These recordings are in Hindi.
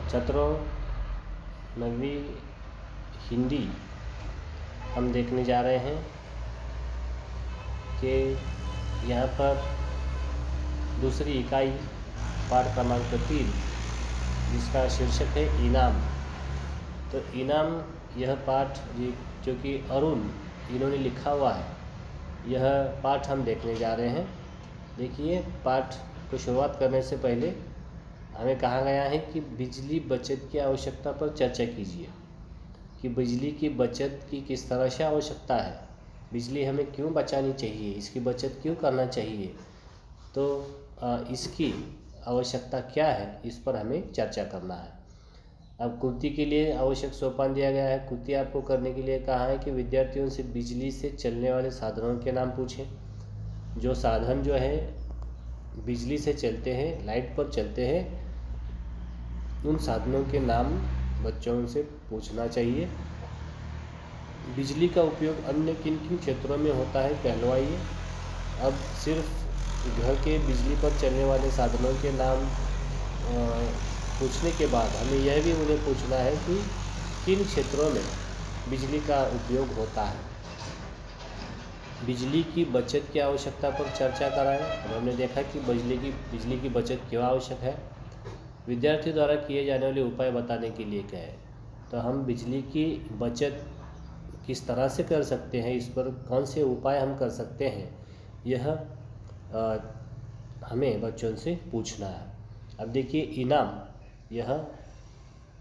छात्रों, नवी हिंदी हम देखने जा रहे हैं कि यहाँ पर दूसरी इकाई पाठ क्रमांक 3 जिसका शीर्षक है इनाम। तो इनाम यह पाठ जो कि अरुण इन्होंने लिखा हुआ है, यह पाठ हम देखने जा रहे हैं। देखिए, पाठ को शुरुआत करने से पहले हमें कहा गया है कि बिजली बचत की आवश्यकता पर चर्चा कीजिए कि बिजली की बचत की किस तरह से आवश्यकता है, बिजली हमें क्यों बचानी चाहिए, इसकी बचत क्यों करना चाहिए, तो इसकी आवश्यकता क्या है, इस पर हमें चर्चा करना है। अब कृति के लिए आवश्यक सोपान दिया गया है। कृति आपको करने के लिए कहा है कि विद्यार्थियों से बिजली से चलने वाले साधनों के नाम पूछें। जो साधन जो है बिजली से चलते हैं, लाइट पर चलते हैं, उन साधनों के नाम बच्चों से पूछना चाहिए। बिजली का उपयोग अन्य किन किन क्षेत्रों में होता है कहलवाइए। अब सिर्फ घर के बिजली पर चलने वाले साधनों के नाम पूछने के बाद हमें यह भी उन्हें पूछना है कि किन क्षेत्रों में बिजली का उपयोग होता है। बिजली की बचत की आवश्यकता पर चर्चा कराएं। अब हमने देखा कि बिजली की बचत क्यों आवश्यक है। विद्यार्थी द्वारा किए जाने वाले उपाय बताने के लिए कहें। तो हम बिजली की बचत किस तरह से कर सकते हैं, इस पर कौन से उपाय हम कर सकते हैं, यह हमें बच्चों से पूछना है। अब देखिए, इनाम यह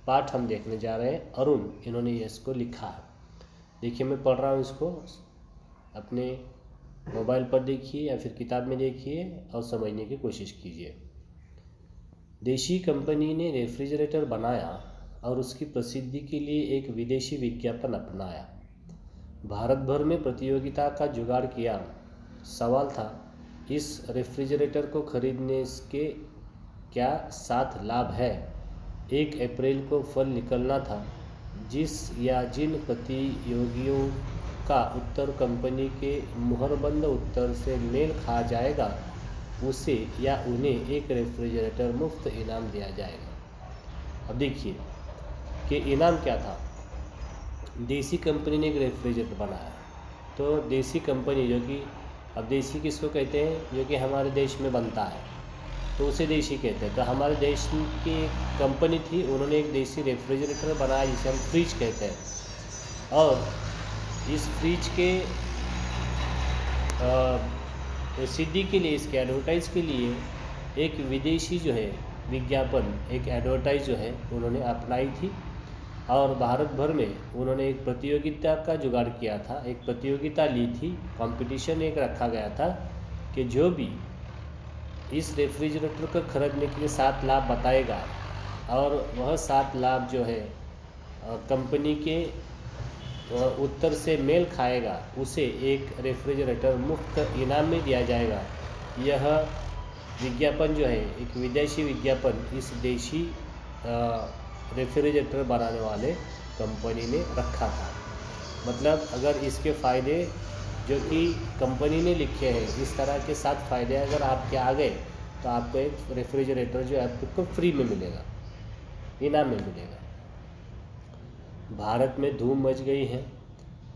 पाठ हम देखने जा रहे हैं। अरुण इन्होंने इसको लिखा है। देखिए, मैं पढ़ रहा हूँ, इसको अपने मोबाइल पर देखिए या फिर किताब में देखिए और समझने की कोशिश कीजिए। देशी कंपनी ने रेफ्रिजरेटर बनाया और उसकी प्रसिद्धि के लिए एक विदेशी विज्ञापन अपनाया। भारत भर में प्रतियोगिता का जुगाड़ किया। सवाल था, इस रेफ्रिजरेटर को खरीदने के क्या 7 लाभ है। 1 अप्रैल को फल निकलना था। जिस या जिन प्रतियोगियों का उत्तर कंपनी के मुहरबंद उत्तर से मेल खा जाएगा, उसे या उन्हें एक रेफ्रिजरेटर मुफ्त इनाम दिया जाएगा। अब देखिए कि इनाम क्या था। देसी कंपनी ने एक रेफ्रिजरेटर बनाया। तो देसी कंपनी, जो कि अब देसी किसको कहते हैं, जो कि हमारे देश में बनता है, तो उसे देशी कहते हैं। तो हमारे देश की एक कंपनी थी, उन्होंने एक देसी रेफ्रिजरेटर बनाया जिसे हम फ्रिज कहते हैं। और इस फ्रिज के प्रसिद्धि के लिए, इसके एडवर्टाइज़ के लिए एक विदेशी जो है विज्ञापन, एक एडवर्टाइज जो है उन्होंने अपनाई थी। और भारत भर में उन्होंने एक प्रतियोगिता का जुगाड़ किया था, एक प्रतियोगिता ली थी, कंपटीशन एक रखा गया था कि जो भी इस रेफ्रिजरेटर को खरीदने के लिए 7 लाभ बताएगा और वह 7 लाभ जो है कंपनी के उत्तर से मेल खाएगा, उसे एक रेफ्रिजरेटर मुफ्त इनाम में दिया जाएगा। यह विज्ञापन जो है एक विदेशी विज्ञापन इस देशी रेफ्रिजरेटर बनाने वाले कंपनी ने रखा था। मतलब अगर इसके फ़ायदे जो कि कंपनी ने लिखे हैं, इस तरह के 7 फ़ायदे अगर आपके आ गए तो आपको एक रेफ्रिजरेटर जो है आपको फ्री में मिलेगा, इनाम में मिलेगा। भारत में धूम मच गई है।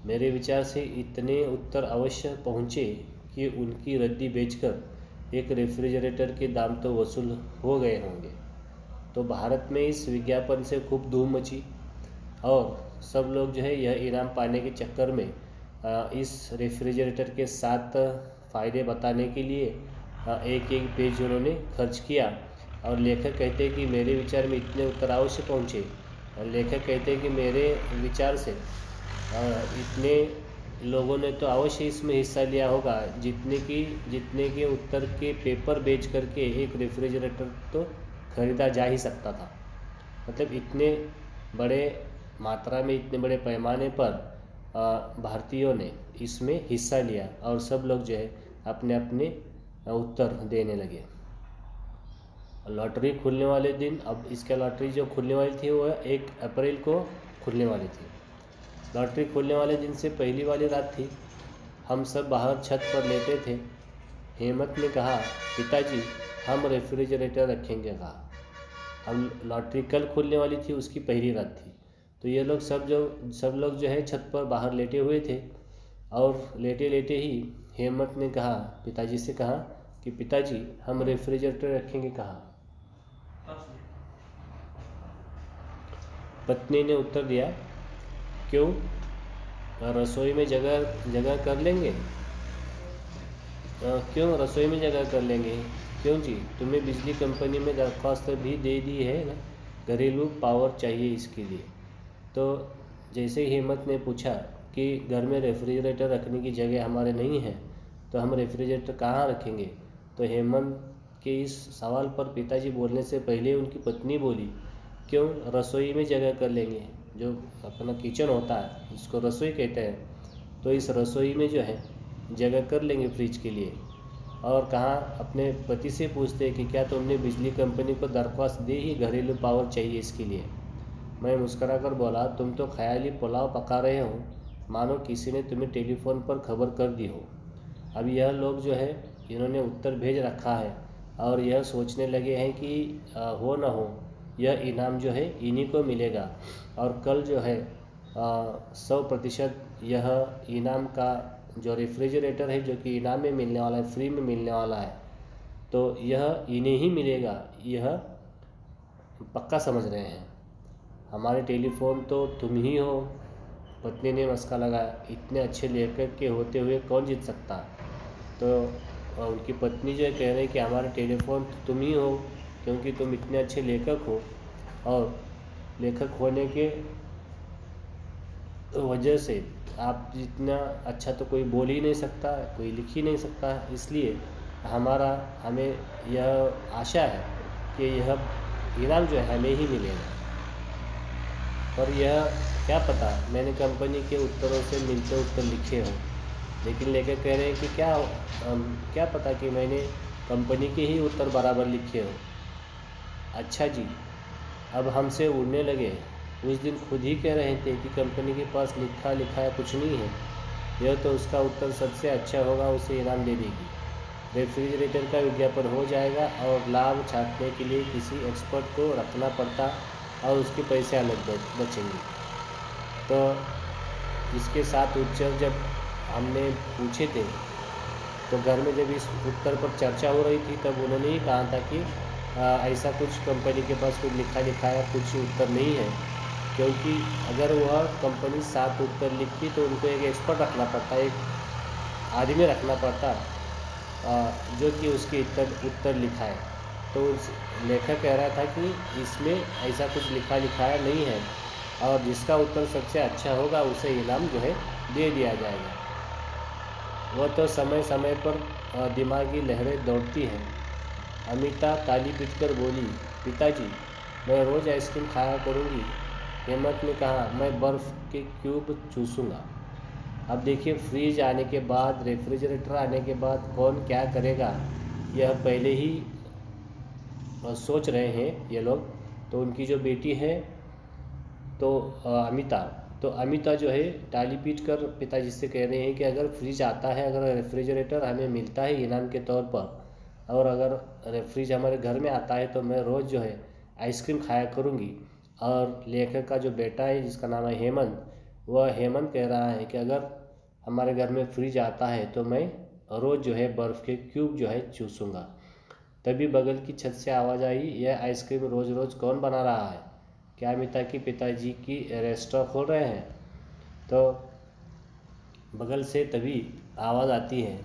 मेरे विचार से इतने उत्तर अवश्य पहुँचे कि उनकी रद्दी बेचकर एक रेफ्रिजरेटर के दाम तो वसूल हो गए होंगे। तो भारत में इस विज्ञापन से खूब धूम मची और सब लोग जो है यह इनाम पाने के चक्कर में इस रेफ्रिजरेटर के 7 फ़ायदे बताने के लिए एक एक पेज उन्होंने खर्च किया। और लेखक कहते हैं कि मेरे विचार में इतने उत्तर अवश्य पहुँचे। और लेखक कहते हैं कि मेरे विचार से इतने लोगों ने तो अवश्य इसमें हिस्सा लिया होगा जितने के उत्तर के पेपर बेच करके एक रेफ्रिजरेटर तो खरीदा जा ही सकता था। मतलब इतने बड़े मात्रा में, इतने बड़े पैमाने पर भारतीयों ने इसमें हिस्सा लिया और सब लोग जो है अपने अपने उत्तर देने लगे। लॉटरी खुलने वाले दिन, अब इसका लॉटरी जो खुलने वाली थी वो 1 अप्रैल को खुलने वाली थी। लॉटरी खुलने वाले दिन से पहली वाली रात थी। हम सब बाहर छत पर लेटे थे। हेमंत ने कहा, पिताजी हम रेफ्रिजरेटर रखेंगे। कहा अब लॉटरी कल खुलने वाली थी, उसकी पहली रात थी। तो ये लोग सब लोग जो है छत पर बाहर लेटे हुए थे। और लेटे लेटे ही हेमंत ने कहा, पिताजी से कहा कि पिताजी हम रेफ्रिजरेटर रखेंगे कहाँ। पत्नी ने उत्तर दिया, क्यों, रसोई में जगह कर लेंगे। क्यों रसोई में जगह कर लेंगे, क्यों जी, तुम्हें बिजली कंपनी में दरख्वास्त भी दे दी है ना, घरेलू पावर चाहिए इसके लिए। तो जैसे ही हेमंत ने पूछा कि घर में रेफ्रिजरेटर रखने की जगह हमारे नहीं है, तो हम रेफ्रिजरेटर कहाँ रखेंगे। तो हेमंत के इस सवाल पर पिताजी बोलने से पहले उनकी पत्नी बोली, क्यों रसोई में जगह कर लेंगे। जो अपना किचन होता है इसको रसोई कहते हैं, तो इस रसोई में जो है जगह कर लेंगे फ्रिज के लिए। और कहाँ अपने पति से पूछते हैं कि क्या तुमने बिजली कंपनी को दरख्वास्त दी ही घरेलू पावर चाहिए इसके लिए। मैं मुस्करा कर बोला, तुम तो ख्याली पुलाव पका रहे हो, मानो किसी ने तुम्हें टेलीफोन पर खबर कर दी हो। अब यह लोग जो है इन्होंने उत्तर भेज रखा है और यह सोचने लगे हैं कि हो न हो यह इनाम जो है इन्हीं को मिलेगा। और कल जो है 100% यह इनाम का जो रेफ्रिजरेटर है जो कि इनाम में मिलने वाला है, फ्री में मिलने वाला है, तो यह इन्हें ही मिलेगा, यह पक्का समझ रहे हैं। हमारे टेलीफोन तो तुम ही हो। पत्नी ने मस्का लगाया, इतने अच्छे लेखक के होते हुए कौन जीत सकता। तो उनकी पत्नी जो है कह रही है कि हमारे टेलीफोन तो तुम ही हो, क्योंकि तुम इतने अच्छे लेखक हो, और लेखक होने के वजह से आप जितना अच्छा तो कोई बोल ही नहीं सकता, कोई लिख ही नहीं सकता, इसलिए हमें यह आशा है कि यह इनाम जो है हमें ही मिलेगा। और यह क्या पता मैंने कंपनी के उत्तरों से मिलते उत्तर लिखे हो, लेकिन लेखक कह रहे हैं कि क्या पता कि मैंने कंपनी के ही उत्तर बराबर लिखे हो। अच्छा जी, अब हमसे उड़ने लगे। उस दिन खुद ही कह रहे थे कि कंपनी के पास लिखा लिखाया कुछ नहीं है, यह तो उसका उत्तर सबसे अच्छा होगा उसे इनाम दे देगी। रेफ्रिजरेटर का विज्ञापन हो जाएगा और लाभ छांटने के लिए किसी एक्सपर्ट को रखना पड़ता और उसके पैसे अलग बचेंगे। तो इसके साथ उत्तर जब हमने पूछे थे तो घर में जब इस उत्तर पर चर्चा हो रही थी तब उन्होंने ही कहा था कि ऐसा कुछ कंपनी के पास कुछ लिखा लिखाया कुछ उत्तर नहीं है, क्योंकि अगर वह कंपनी 7 उत्तर लिखती तो उनको एक एक्सपर्ट रखना पड़ता, एक आदमी रखना पड़ता जो कि उसके उत्तर लिखाए। तो उस लेखक कह रहा था कि इसमें ऐसा कुछ लिखा लिखाया नहीं है और जिसका उत्तर सबसे अच्छा होगा उसे इनाम जो है दे दिया जाएगा। वह तो समय समय पर दिमागी लहरें दौड़ती हैं। अमिता ताली पीटकर बोली, पिताजी मैं रोज़ आइसक्रीम खाया करूँगी। हेमंत ने कहा, मैं बर्फ़ के क्यूब चूसूँगा। अब देखिए, फ्रिज आने के बाद, रेफ्रिजरेटर आने के बाद कौन क्या करेगा यह पहले ही सोच रहे हैं ये लोग। तो उनकी जो बेटी है तो अमिता जो है टाली पीट कर पिताजी से कह रहे हैं कि अगर फ्रिज आता है, अगर रेफ्रिजरेटर हमें मिलता है इनाम के तौर पर, और अगर फ्रिज हमारे घर में आता है तो मैं रोज़ जो है आइसक्रीम खाया करूँगी। और लेखक का जो बेटा है जिसका नाम है हेमंत, वह हेमंत कह रहा है कि अगर हमारे घर में फ्रिज आता है तो मैं रोज़ जो है बर्फ़ के क्यूब जो है चूसूँगा। तभी बगल की छत से आवाज़ आई, यह आइसक्रीम रोज़ रोज़ कौन बना रहा है, क्या अमिता की पिताजी की रेस्टोरेंट खोल रहे हैं। तो बगल से तभी आवाज़ आती है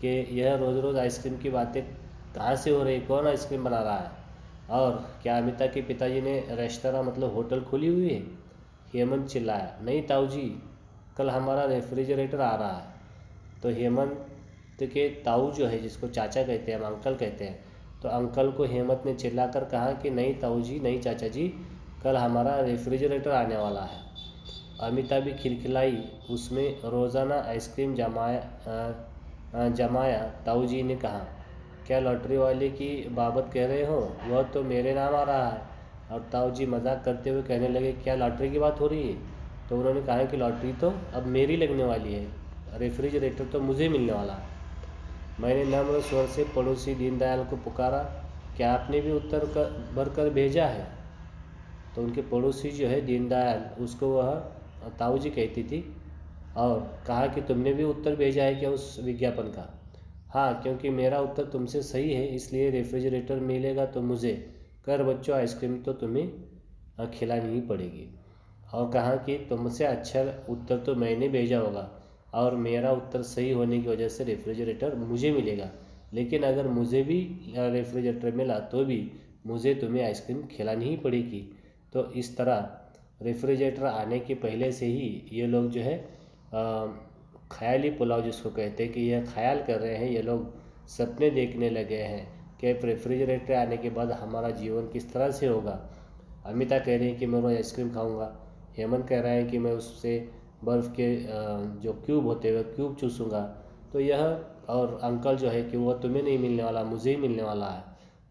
कि यह रोज़ रोज़ आइसक्रीम की बातें कहाँ से हो रही, कौन आइसक्रीम बना रहा है, और क्या अमिता के पिताजी ने रेस्टोरेंट मतलब होटल खोली हुई है। हेमंत चिल्लाया, नहीं ताऊ जी, कल हमारा रेफ्रिजरेटर आ रहा है। तो हेमंत के ताऊ जो है, जिसको चाचा कहते हैं, हम अंकल कहते हैं, तो अंकल को हेमंत ने चिल्लाकर कहा कि नहीं ताऊ जी, नहीं चाचा जी, कल हमारा रेफ्रिजरेटर आने वाला है। अमिता भी खिलखिलाई, उसमें रोज़ाना आइसक्रीम जमाया। ताऊ जी ने कहा, क्या लॉटरी वाले की बाबत कह रहे हो, वह तो मेरे नाम आ रहा है। और ताऊ जी मजाक करते हुए कहने लगे, क्या लॉटरी की बात हो रही है। तो उन्होंने कहा कि लॉटरी तो अब मेरी लगने वाली है, रेफ्रिजरेटर तो मुझे मिलने वाला है। मैंने नम्र स्वर से पड़ोसी दीनदयाल को पुकारा, क्या आपने भी उत्तर भर कर भेजा है? तो उनके पड़ोसी जो है दीनदयाल, उसको वह ताऊ जी कहती थी और कहा कि तुमने भी उत्तर भेजा है क्या उस विज्ञापन का? हाँ, क्योंकि मेरा उत्तर तुमसे सही है इसलिए रेफ्रिजरेटर मिलेगा तो मुझे। कर बच्चों, आइसक्रीम तो तुम्हें खिलानी ही पड़ेगी। और कहा कि तुमसे अच्छा उत्तर तो मैंने भेजा होगा और मेरा उत्तर सही होने की वजह से रेफ्रिजरेटर मुझे मिलेगा, लेकिन अगर मुझे भी रेफ्रिजरेटर मिला तो भी मुझे तुम्हें आइसक्रीम खिलानी ही पड़ेगी। तो इस तरह रेफ्रिजरेटर आने के पहले से ही ये लोग जो है ख्याली पुलाव जिसको कहते हैं कि यह ख्याल कर रहे हैं, ये लोग सपने देखने लगे हैं कि रेफ्रिजरेटर आने के बाद हमारा जीवन किस तरह से होगा। अमिता कह रही है कि मैं रोज़ आइसक्रीम खाऊंगा, हेमंत कह रहा है कि मैं उससे बर्फ़ के जो क्यूब होते हैं क्यूब चूसूंगा। तो यह और अंकल जो है कि वह तुम्हें नहीं मिलने वाला, मुझे ही मिलने वाला है।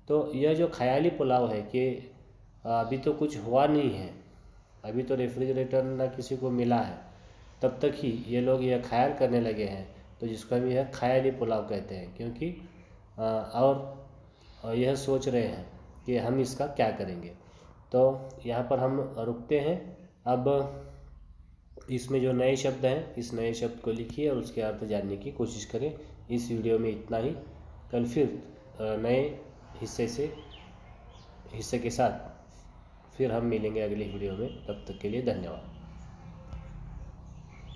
तो यह जो ख्याली पुलाव है कि अभी तो कुछ हुआ नहीं है, अभी तो रेफ्रिजरेटर ना किसी को मिला है, तब तक ही ये लोग यह ख्याल करने लगे हैं। तो जिसको हम यह ख्याली पुलाव कहते हैं, क्योंकि और यह सोच रहे हैं कि हम इसका क्या करेंगे। तो यहाँ पर हम रुकते हैं। अब इसमें जो नए शब्द हैं, इस नए शब्द को लिखिए और उसके अर्थ जानने की कोशिश करें। इस वीडियो में इतना ही। कल फिर नए हिस्से के साथ फिर हम मिलेंगे अगली वीडियो में। तब तक के लिए धन्यवाद।